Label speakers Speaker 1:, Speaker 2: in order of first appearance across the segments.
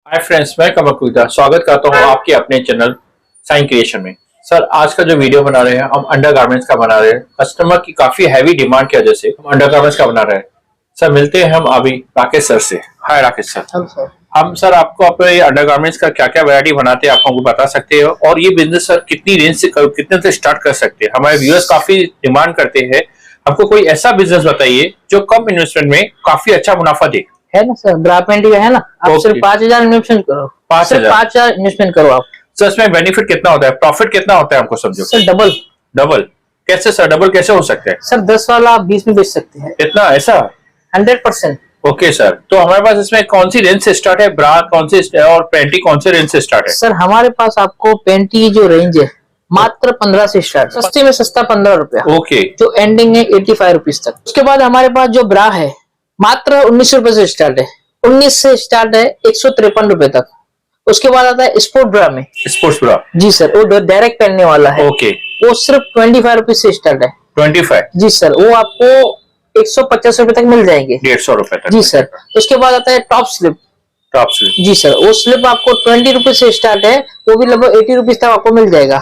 Speaker 1: Hi friends, मैं कमर कुलता स्वागत करता हूँ आपके अपने चैनल साइन क्रिएशन में। सर, आज का जो वीडियो बना रहे हैं हम अंडरगारमेंट्स का बना रहे हैं। कस्टमर की काफी हैवी डिमांड की वजह से हम अंडरगारमेंट्स का बना रहे हैं। सर, मिलते हैं हम अभी राकेश सर से। हाय राकेश सर। हम सर आपको अपने अंडरगारमेंट्स का क्या क्या वैरायटी बनाते हैं आप हमको बता सकते हो, और ये बिजनेस सर कितनी रेंज से कितने से स्टार्ट कर सकते हैं? हमारे व्यूअर्स काफी डिमांड करते हैं, हमको कोई ऐसा बिजनेस बताइए जो कम इन्वेस्टमेंट में काफी अच्छा मुनाफा दे।
Speaker 2: है ना सर, ग्रापेंटी का है ना। आप सिर्फ 5,000 इन्वेस्टमेंट करो। 5,000 इन्वेस्टमेंट करो आप।
Speaker 1: सर, इसमें बेनिफिट कितना होता है, प्रॉफिट कितना होता है हमको समझो?
Speaker 2: Sir double.
Speaker 1: डबल कैसे सर? डबल कैसे हो सकते हैं
Speaker 2: सर? 10 वाला आप 20 में बेच सकते हैं।
Speaker 1: इतना? ऐसा
Speaker 2: 100%।
Speaker 1: ओके सर, तो हमारे पास इसमें कौन सी रेंज से स्टार्ट है? ब्रा कौन सी और पैंटी कौन से रेंज से स्टार्ट है?
Speaker 2: सर हमारे पास आपको पैंटी की जो रेंज है मात्र 15 से स्टार्ट, सस्ते में सस्ता 15 रुपया।
Speaker 1: ओके।
Speaker 2: जो एंडिंग है 85 रुपीज तक। उसके बाद हमारे पास जो ब्रा है मात्र 19 रुपए से स्टार्ट है। 19 से स्टार्ट है 153 रुपए तक। उसके बाद आता है स्पोर्ट ब्रा में।
Speaker 1: Sports bra?
Speaker 2: जी सर, वो डायरेक्ट पहनने वाला है।
Speaker 1: ओके।
Speaker 2: वो सिर्फ 25 रुपीज से स्टार्ट है।
Speaker 1: 25?
Speaker 2: जी सर, वो आपको 150 रुपए तक मिल जाएंगे।
Speaker 1: 150 रुपए तक?
Speaker 2: जी सर। उसके बाद आता है टॉप स्लिप।
Speaker 1: Top slip?
Speaker 2: जी सर, वो स्लिप आपको 20 रुपीज से स्टार्ट है, वो भी लगभग 80 रुपीज तक आपको मिल जाएगा।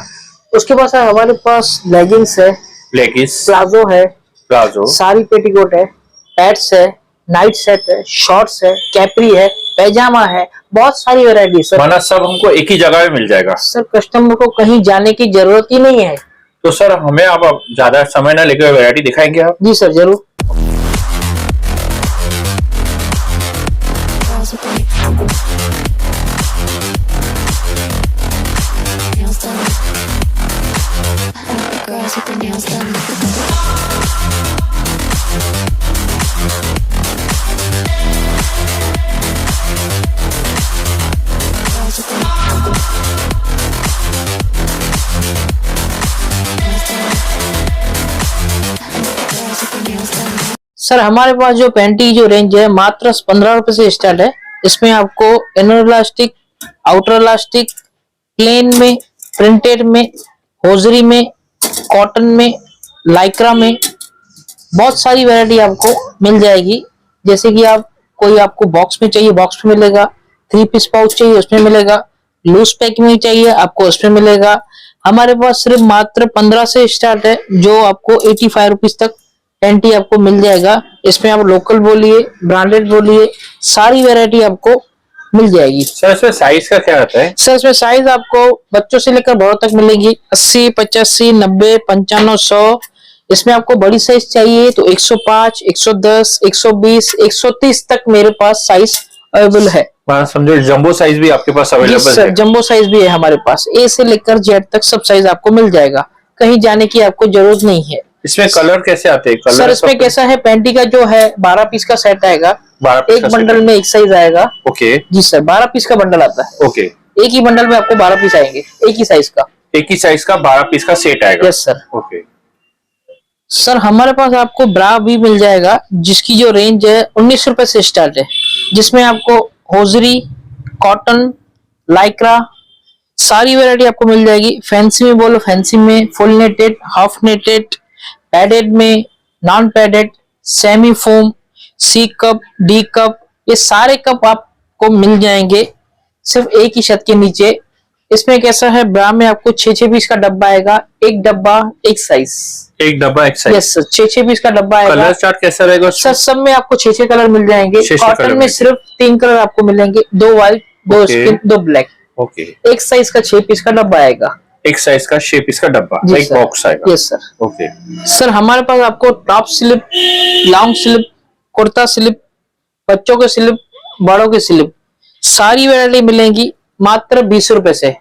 Speaker 2: उसके बाद सर हमारे पास लेगिंग्स है,
Speaker 1: लेगिंग्स,
Speaker 2: प्लाजो है,
Speaker 1: प्लाजो,
Speaker 2: सारी पेटीकोट है, पैड्स है, नाइट सेट है, शॉर्ट्स है, कैपरी है, पैजामा है, बहुत सारी वैरायटी सर।
Speaker 1: माना सब हमको एक ही जगह में मिल जाएगा?
Speaker 2: सर कस्टमर को कहीं जाने की जरूरत ही नहीं है।
Speaker 1: तो सर हमें आप ज्यादा समय ना लेकर वैरायटी दिखाएंगे आप?
Speaker 2: जी सर जरूर। सर हमारे पास जो पैंटी जो रेंज है मात्र 15 रुपए से स्टार्ट है। इसमें आपको inner elastic, outer elastic, plain में, प्रिंटेड में, होजरी में, कॉटन में, लाइक्रा में, बहुत सारी वैरायटी आपको मिल जाएगी। जैसे कि आप कोई आपको बॉक्स में चाहिए, बॉक्स में मिलेगा। 3 पीस पाउच चाहिए, उसमें मिलेगा। लूज पैक में चाहिए आपको, उसमें मिलेगा। हमारे पास सिर्फ मात्र 15 से स्टार्ट है, जो आपको 85 रुपीज तक पैंटी आपको मिल जाएगा। इसमें आप लोकल बोलिए, ब्रांडेड बोलिए, सारी वैरायटी आपको मिल जाएगी।
Speaker 1: सर इसमें साइज का क्या रहता है?
Speaker 2: सर इसमें साइज आपको बच्चों से लेकर बड़ों तक मिलेगी। 80, 85, 90, 95, 100। इसमें आपको बड़ी साइज चाहिए तो 105, 110, 120, 130 तक मेरे पास साइज अवेलेबल है।
Speaker 1: समझो जंबो साइज भी आपके पास अवेलेबल है?
Speaker 2: जंबो साइज भी है हमारे पास। ए से लेकर जेड तक सब साइज आपको मिल जाएगा, कहीं जाने की आपको जरूरत नहीं है।
Speaker 1: इसमें कलर कैसे आते हैं?
Speaker 2: सर इसमें कैसा है, पैंटी का जो है 12 पीस का सेट आएगा।
Speaker 1: 12 पीस
Speaker 2: एक बंडल में एक साइज आएगा।
Speaker 1: ओके।
Speaker 2: जी सर, 12 पीस का बंडल आता है।
Speaker 1: ओके।
Speaker 2: एक ही बंडल में आपको 12 पीस आएंगे, एक ही साइज का।
Speaker 1: एक ही साइज का 12 पीस का सेट आएगा?
Speaker 2: Yes sir.
Speaker 1: ओके।
Speaker 2: सर हमारे पास आपको ब्रा भी मिल जाएगा, जिसकी जो रेंज है 19 रुपए से स्टार्ट है। जिसमें आपको होजरी, कॉटन, लाइक्रा, सारी वैरायटी आपको मिल जाएगी। फैंसी में बोलो फैंसी में, फुल नेटेड, हाफ नेटेड, पैडेड में, नॉन पैडेड, सेमी फोम, सी कप, डी कप, ये सारे कप आपको मिल जाएंगे सिर्फ एक ही छत के नीचे। इसमें कैसा है, ब्रा में आपको 6-6 पीस का डब्बा आएगा। एक डब्बा एक साइज।
Speaker 1: एक डब्बा एक साइज?
Speaker 2: यस सर, 6-6 पीस का डब्बा आएगा।
Speaker 1: कलर चार्ट कैसा रहेगा
Speaker 2: सर? सब में आपको 6-6 कलर मिल जाएंगे। कॉटन में सिर्फ 3 कलर आपको मिलेंगे, 2 व्हाइट, 2 स्किन, 2 ब्लैक।
Speaker 1: ओके।
Speaker 2: एक साइज का 6 पीस का डब्बा आएगा।
Speaker 1: एक साइज का 6 पीस का डब्बा, एक बॉक्स आएगा?
Speaker 2: Yes sir.
Speaker 1: ओके।
Speaker 2: सर हमारे पास आपको top slip, long slip, kurta slip, बच्चों के स्लिप, बड़ों के स्लिप, सारी वैरायटी मिलेंगी मात्र 20 रुपए से।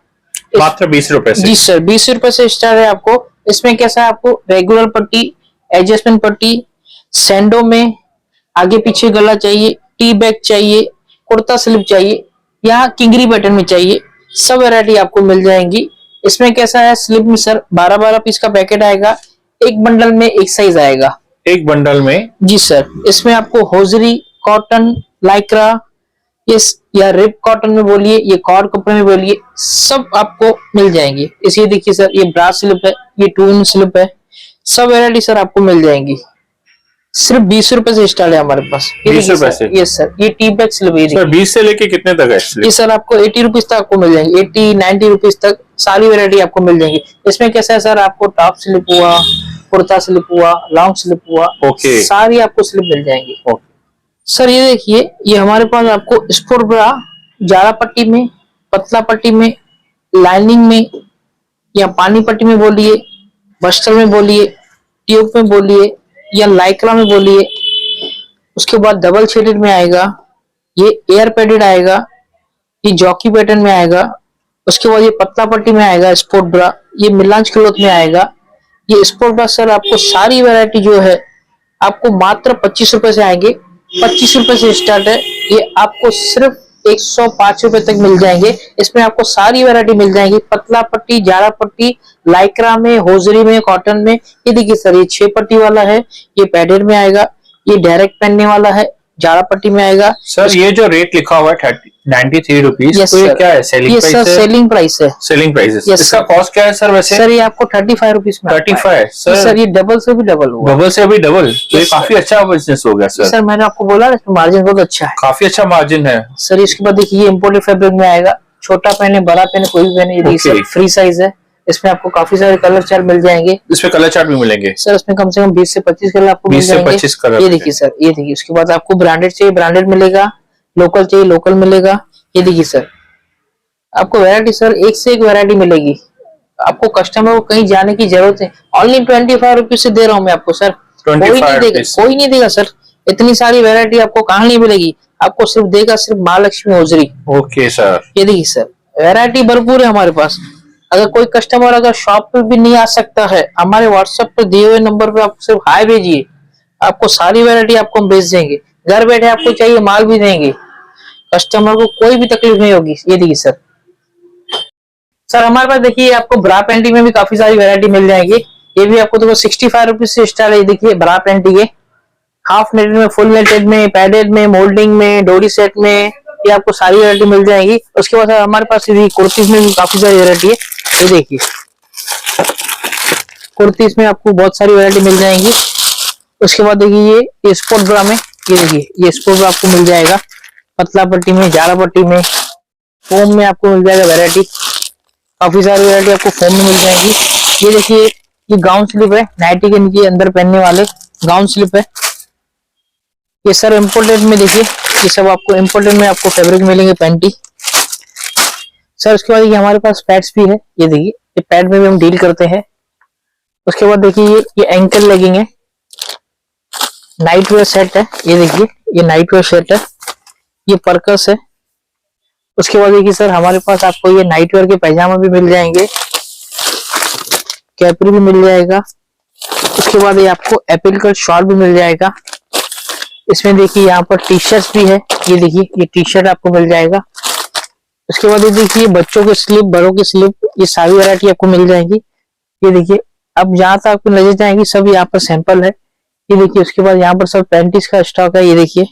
Speaker 1: मात्र 20 रुपए से?
Speaker 2: जी सर, 20 रुपए से स्टार्ट है आपको। इसमें कैसा है, आपको रेगुलर पट्टी, एडजस्टमेंट पट्टी, सैंडो में आगे पीछे गला चाहिए, टी बैग चाहिए, कुर्ता स्लिप चाहिए, यहाँ किंगरी पैटर्न में चाहिए, सब वैरायटी आपको मिल जाएंगी। इसमें कैसा है, स्लिप में सर 12-12 पीस का पैकेट आएगा। एक बंडल में एक साइज आएगा।
Speaker 1: एक बंडल में? जी
Speaker 2: सर। इसमें आपको होजरी, कॉटन, लाइक्रा, या रिप कॉटन में बोलिए, ये कॉर्ड कपड़े में बोलिए, सब आपको मिल जाएंगे। इसे देखिए सर, ये ब्रा स्लिप है, ये 2 इन स्लिप है, सब वैरायटी सर आपको मिल जाएंगी। सिर्फ 20 रुपए से स्टार्ट है हमारे पास।
Speaker 1: 20 रुपए से?
Speaker 2: यस सर, ये टी बैग स्लिप है।
Speaker 1: सर 20 से लेके कितने तक है
Speaker 2: ये सर आपको 80 रुपीज तक आपको मिल जाएंगे, 80-90 रुपीज तक सारी वैरायटी आपको मिल जाएंगी। इसमें कैसा है सर, आपको टॉप स्लिप हुआ, कुर्ता स्लिप हुआ, लॉन्ग स्लिप हुआ,
Speaker 1: ओके,
Speaker 2: सारी आपको स्लिप मिल जाएंगी। सर ये देखिए, ये हमारे पास आपको स्पोर्ट ब्रा जारा पट्टी में, पतला पट्टी में, लाइनिंग में, या पानी पट्टी में बोलिए, बस्टर में बोलिए, ट्यूब में बोलिए, या लाइक्रा में बोलिए। उसके बाद डबल शेडेड में आएगा, ये एयर पैडेड आएगा, ये जॉकी पैटर्न में आएगा। उसके बाद ये पतला पट्टी में आएगा स्पोर्ट ब्रा, ये मिलांज क्लॉथ में आएगा। ये स्पोर्ट ब्रा सर आपको सारी वैरायटी जो है आपको मात्र 25 रुपए से आएंगे। 25 रुपए से स्टार्ट है, ये आपको सिर्फ 105 रुपए तक मिल जाएंगे। इसमें आपको सारी वैरायटी मिल जाएंगी, पतला पट्टी, जारा पट्टी, लाइक्रा में, होजरी में, कॉटन में। ये देखिए सर, ये 6 पट्टी वाला है, ये पैडेड में आएगा, ये डायरेक्ट पहनने वाला है, जारा पट्टी में आएगा।
Speaker 1: सर ये जो रेट लिखा हुआ है 93 रुपीज, तो ये क्या है, सेलिंग
Speaker 2: ये
Speaker 1: प्राइस
Speaker 2: सर
Speaker 1: है?
Speaker 2: सेलिंग प्राइस है।
Speaker 1: सेलिंग प्राइस
Speaker 2: Yes,
Speaker 1: इसका
Speaker 2: sir.
Speaker 1: कॉस्ट क्या है सर वैसे?
Speaker 2: सर ये आपको 35 रुपीज में
Speaker 1: 35
Speaker 2: सर, ये डबल से भी डबल हुआ।
Speaker 1: डबल से अभी डबल, तो ये
Speaker 2: Yes,
Speaker 1: काफी अच्छा बिजनेस हो गया सर।
Speaker 2: सर मैंने आपको बोला ना, मार्जिन बहुत अच्छा है
Speaker 1: काफी अच्छा मार्जिन है
Speaker 2: सर। इसके बाद देखिए, ये इम्पोर्टेड फैब्रिक में आएगा, छोटा पहने, बड़ा पहने, कोई भी पहने। ये देखिए
Speaker 1: Okay.
Speaker 2: सर, फ्री साइज है। इसमें आपको काफी सारे कलर चार्ट मिल जाएंगे।
Speaker 1: इसमें कलर चार्ट भी मिलेंगे
Speaker 2: सर इसमें कम से कम 20 से 25 कलर आपको मिल
Speaker 1: 20 से
Speaker 2: जाएंगे।
Speaker 1: 25 कलर।
Speaker 2: ये देखिए सर, ये देखिए। उसके बाद आपको ब्रांडेड चाहिए ब्रांडेड मिलेगा, लोकल चाहिए लोकल मिलेगा। ये देखिए सर, आपको वैरायटी सर एक से एक वैरायटी मिलेगी। आपको कस्टमर को कहीं जाने की जरूरत है। ओनली 25 रुपीज से दे रहा हूँ मैं आपको सर। कोई नहीं देगा, कोई नहीं देगा सर। इतनी सारी वैरायटी आपको कहाँ नहीं मिलेगी, आपको सिर्फ देगा सिर्फ महालक्ष्मी होजरी।
Speaker 1: ओके सर,
Speaker 2: ये देखिए सर, वैरायटी भरपूर है हमारे पास। अगर कोई कस्टमर अगर शॉप पे भी नहीं आ सकता है, हमारे व्हाट्सएप पे दिए हुए नंबर पे आप सिर्फ हाय भेजिए, आपको सारी वैरायटी आपको हम भेज देंगे। घर बैठे आपको चाहिए माल भी देंगे, कस्टमर को कोई भी तकलीफ नहीं होगी। ये देखिए सर, सर हमारे पास देखिए आपको ब्रा पैंटी में भी काफी सारी वैरायटी मिल जाएगी। ये भी आपको देखो 65 रुपीज से स्टार्ट है। ये देखिए ब्रा पैंटी है, हाफ नेटेड में, फुल नेटेड में, पैडेड में, मोल्डिंग में, डोरी सेट में, ये आपको सारी वैरायटी मिल जाएगी। उसके बाद हमारे पास कुर्तीज में भी काफी सारी वैरायटी है। ये देखिए कुर्तीज में आपको बहुत सारी वैरायटी मिल जाएंगी। उसके बाद देखिए ये स्पोर्ट ब्रा में, ये देखिए ये स्पोर्ट ब्रा आपको मिल जाएगा, पतला पट्टी में, जारा पट्टी में, फोम में आपको मिल जाएगा वैरायटी। काफी सारी वैरायटी आपको फोम में मिल जाएंगी। ये देखिए ये गाउन स्लिप है, नाइटी के नीचे अंदर पहनने वाले गाउन स्लिप है। ये सर इम्पोर्टेड में देखिए, ये सब आपको इम्पोर्टेड में आपको फैब्रिक मिलेंगे पैंटी सर। उसके बाद ये हमारे पास पैड्स भी है। ये देखिए ये पैड में भी हम डील करते हैं। उसके बाद देखिए ये एंकल लेगिंग है, नाइट वेयर सेट है। ये देखिए ये नाइट वेयर सेट है, ये पर्कस है। उसके बाद देखिए सर हमारे पास आपको ये नाइट वेयर के पैजामा भी मिल जाएंगे, कैपरी भी मिल जाएगा। उसके बाद ये आपको एप्पल कट शॉल भी मिल जाएगा। इसमें देखिए यहाँ पर टी शर्ट भी है। ये देखिए ये टी शर्ट आपको मिल जाएगा। उसके बाद ये देखिए बच्चों के स्लिप, बड़ों के स्लिप, ये सारी वैरायटी आपको मिल जाएगी। ये देखिए अब जहां तक आपको नजर जाएंगी सब यहाँ पर सैंपल है। ये देखिए उसके बाद यहाँ पर सब पैंटीज का स्टॉक है। ये देखिए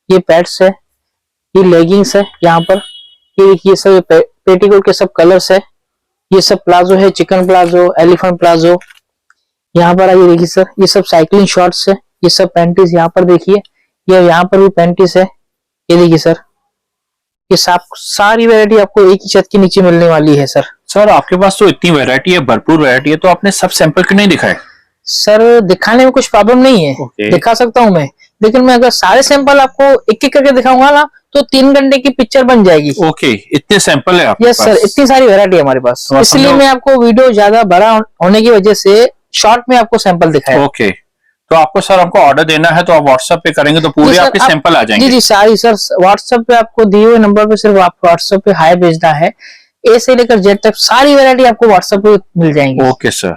Speaker 2: ये पैड्स है, ये लेगिंग्स है यहाँ पर। ये देखिए सब पेटीकोट के सब कलर्स है। ये सब प्लाजो है, चिकन प्लाजो, एलिफेंट प्लाजो। यहाँ पर आइए देखिए सर, ये सब साइकिलिंग शॉर्ट्स है। ये सब पैंटीज यहाँ पर देखिए, ये यहाँ पर भी पैंटीज है। ये देखिए सर, ये सारी वैरायटी आपको एक ही छत के नीचे मिलने वाली है सर।
Speaker 1: सर आपके पास तो इतनी वैरायटी है, भरपूर वैरायटी है, तो आपने सब सैंपल क्यों नहीं दिखाए?
Speaker 2: सर दिखाने में कुछ प्रॉब्लम नहीं है, दिखा सकता हूँ मैं, लेकिन मैं अगर सारे सैंपल आपको एक एक करके दिखाऊंगा ना तो 3 घंटे की पिक्चर बन जाएगी।
Speaker 1: ओके, इतने सैंपल है आपके
Speaker 2: यस
Speaker 1: पास?
Speaker 2: सर, इतनी सारी वैरायटी है हमारे पास,
Speaker 1: तो
Speaker 2: इसलिए मैं आपको वीडियो ज्यादा बड़ा होने की वजह से शॉर्ट में आपको सैंपल दिखाया।
Speaker 1: ओके, तो आपको सर हमको ऑर्डर देना है तो आप व्हाट्सएप पे करेंगे तो पूरे आपके सैंपल आ जाएंगे?
Speaker 2: जी जी सारी सर, व्हाट्सएप पे आपको दिए हुए नंबर पे सिर्फ आपको व्हाट्सएप पे हाई भेजना है। ए से लेकर जेड तक सारी वैरायटी आपको व्हाट्सएप पे मिल जाएंगी।
Speaker 1: Okay sir.